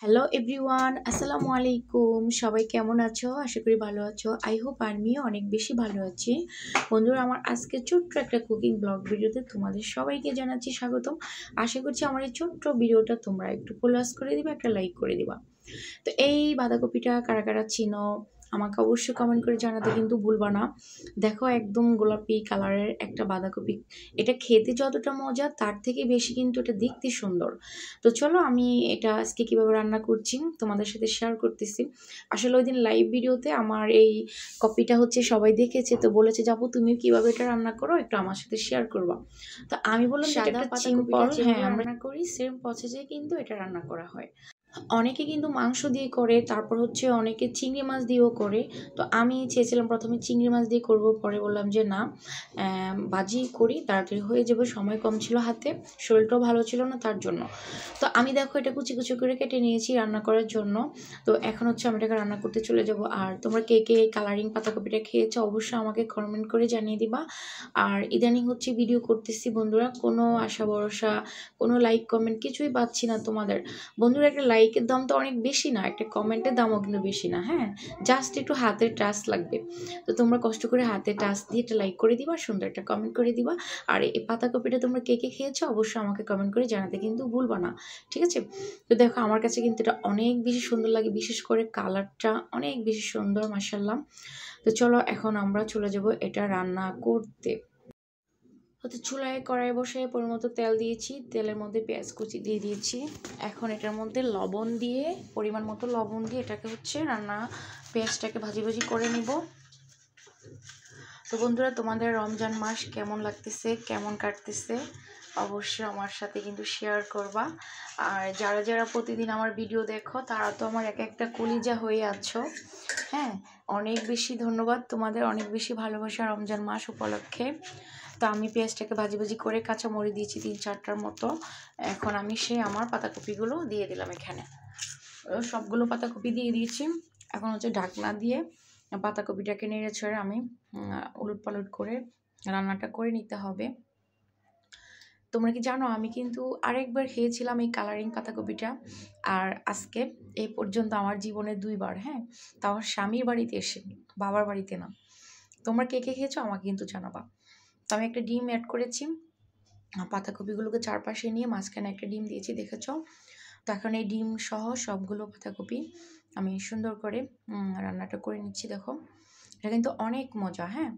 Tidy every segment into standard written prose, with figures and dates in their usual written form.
Hello everyone, আসসালামু আলাইকুম। সবাই কেমন আছো? আশা করি ভালো আছো। আই হোপ আমিও অনেক বেশি ভালো আছি। বন্ধুরা, আমার আজকে ছোট্ট একটা কুকিং ব্লগ ভিডিওতে তোমাদের সবাইকে জানাচ্ছি স্বাগতম। আশা করছি আমার এই ছোট্ট ভিডিওটা তোমরা একটু ফলোয়ার্স করে দিবা, একটা লাইক করে দিবা। তো এই বাঁধাকপিটা কারা কারা চিনো আমাকে অবশ্যই কমেন্ট করে জানাতে কিন্তু ভুলবা না। দেখো, একদম গোলাপি কালারের একটা বাঁধাকপি। এটা খেতে যতটা মজা তার থেকে বেশি কিন্তু এটা দেখতে সুন্দর। তো চলো, আমি এটা আজকে কিভাবে রান্না করছি তোমাদের সাথে শেয়ার করতেছি। আসলে ওই দিন লাইভ ভিডিওতে আমার এই কপিটা সবাই দেখেছে, তো বলেছে যাবো তুমি কিভাবে এটা রান্না করো একটু আমার সাথে শেয়ার করবা। তো আমি বললাম সাদা সিম্পল, হ্যাঁ আমরা রান্না করি সেম প্রসেসে কিন্তু এটা রান্না করা হয়। অনেকে কিন্তু মাংস দিয়ে করে, তারপর অনেকে চিংড়ি মাছ দিয়েও করে। তো আমি চেয়েছিলাম প্রথমে চিংড়ি মাছ দিয়ে করব, পরে বললাম যে না, ভাজি করি, তাড়াতাড়ি হয়ে যাবে, সময় কম ছিল হাতে, শরীরটাও ভালো ছিল না তার জন্য। তো আমি দেখো এটা কুচি কুচি করে কেটে নিয়েছি রান্না করার জন্য। তো এখন আমি এটাকে রান্না করতে চলে যাব। আর তোমরা কে কে কালারিং পাতাকপিটা খেয়েছো অবশ্যই আমাকে কমেন্ট করে জানিয়ে দিবা। আর ইদানিং ভিডিও করতেছি বন্ধুরা, কোনো আশা ভরসা, কোনো লাইক কমেন্ট কিছুই পাচ্ছি না তোমাদের। বন্ধুরা, একটা লাইকের দাম তো অনেক বেশি না, একটা কমেন্টের দামও কিন্তু বেশি না। হ্যাঁ, জাস্ট একটু হাতের টাচ লাগবে। তো তোমরা কষ্ট করে হাতে টাচ দিয়ে একটা লাইক করে দিবা, সুন্দর একটা কমেন্ট করে দিবা। আর এই পাতাকপিটা তোমরা কে কে খেয়েছো অবশ্যই আমাকে কমেন্ট করে জানাতে কিন্তু ভুলবা না, ঠিক আছে? তো দেখো, আমার কাছে কিন্তু এটা অনেক বেশি সুন্দর লাগে, বিশেষ করে কালারটা অনেক বেশি সুন্দর, মাশাআল্লাহ। তো চলো এখন আমরা চলে যাব এটা রান্না করতে। চুলায় কড়াই বসে পরিমতো তেল দিয়েছি, তেলের মধ্যে পেঁয়াজ কুচি দিয়ে দিয়েছি। এখন এটার মধ্যে লবণ দিয়ে, পরিমাণ মতো লবণ দিয়ে এটাকে রান্না, পেঁয়াজটাকে ভাজি ভাজি করে নিব। তো বন্ধুরা, তোমাদের রমজান মাস কেমন লাগতেছে, কেমন কাটতেছে অবশ্যই আমার সাথে কিন্তু শেয়ার করবা। আর যারা যারা প্রতিদিন আমার ভিডিও দেখো তারা তো আমার এক একটা কলিজা হয়ে আছো। হ্যাঁ, অনেক বেশি ধন্যবাদ তোমাদের, অনেক বেশি ভালোবাসা রমজান মাস উপলক্ষে। তো আমি পেঁয়াজটাকে ভাজি ভাজি করে কাঁচামরিচ দিয়েছি 3-4টার মতো। এখন আমি আমার পাতাকপিগুলো দিয়ে দিলাম এখানে, সবগুলো পাতাকপি দিয়ে দিয়েছি। এখন ঢাকনা দিয়ে পাতাকপিটাকে নেড়ে ছেড়ে আমি উলট পালট করে রান্নাটা করে নিতে হবে। তোমরা কি জানো, আমি কিন্তু আরেকবার খেয়েছিলাম এই কালারিং পাতাকপিটা। আর আজকে এই পর্যন্ত আমার জীবনে 2বার, হ্যাঁ, তা আমার স্বামীর বাড়িতে এসে, বাবার বাড়িতে না। তোমরা কে কে খেয়েছো আমাকে কিন্তু জানাবা। তো আমি একটা ডিম অ্যাড করেছি, পাতাকপিগুলোকে চারপাশে নিয়ে মাঝখানে একটা ডিম দিয়েছি, দেখেছো? তো এখন এই ডিম সহ সবগুলো পাতাকপি আমি সুন্দর করে রান্নাটা করে নিচ্ছি। দেখো, এটা কিন্তু অনেক মজা। হ্যাঁ,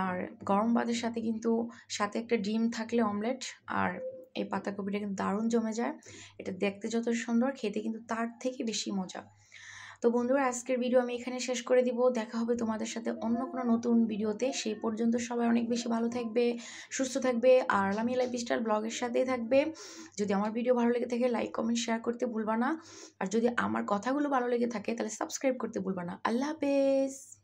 আর গরম ভাতের সাথে কিন্তু সাথে একটা ডিম থাকলে অমলেট, আর এই পাতাকপিটা কিন্তু দারুণ জমে যায়। এটা দেখতে যত সুন্দর, খেতে কিন্তু তার থেকে বেশি মজা। তো বন্ধুরা, আজকের ভিডিও আমি এখানে শেষ করে দিব। দেখা হবে তোমাদের সাথে অন্য কোনো নতুন ভিডিওতে। সেই পর্যন্ত সবাই অনেক বেশি ভালো থাকবে, সুস্থ থাকবে, আর লামিয়া লাইফস্টাইল ব্লগের সাথেই থাকবে। যদি আমার ভিডিও ভালো লেগে থাকে লাইক কমেন্ট শেয়ার করতে ভুলবা না। আর যদি আমার কথাগুলো ভালো লেগে থাকে তাহলে সাবস্ক্রাইব করতে ভুলবা না। আল্লাহ হাফেজ।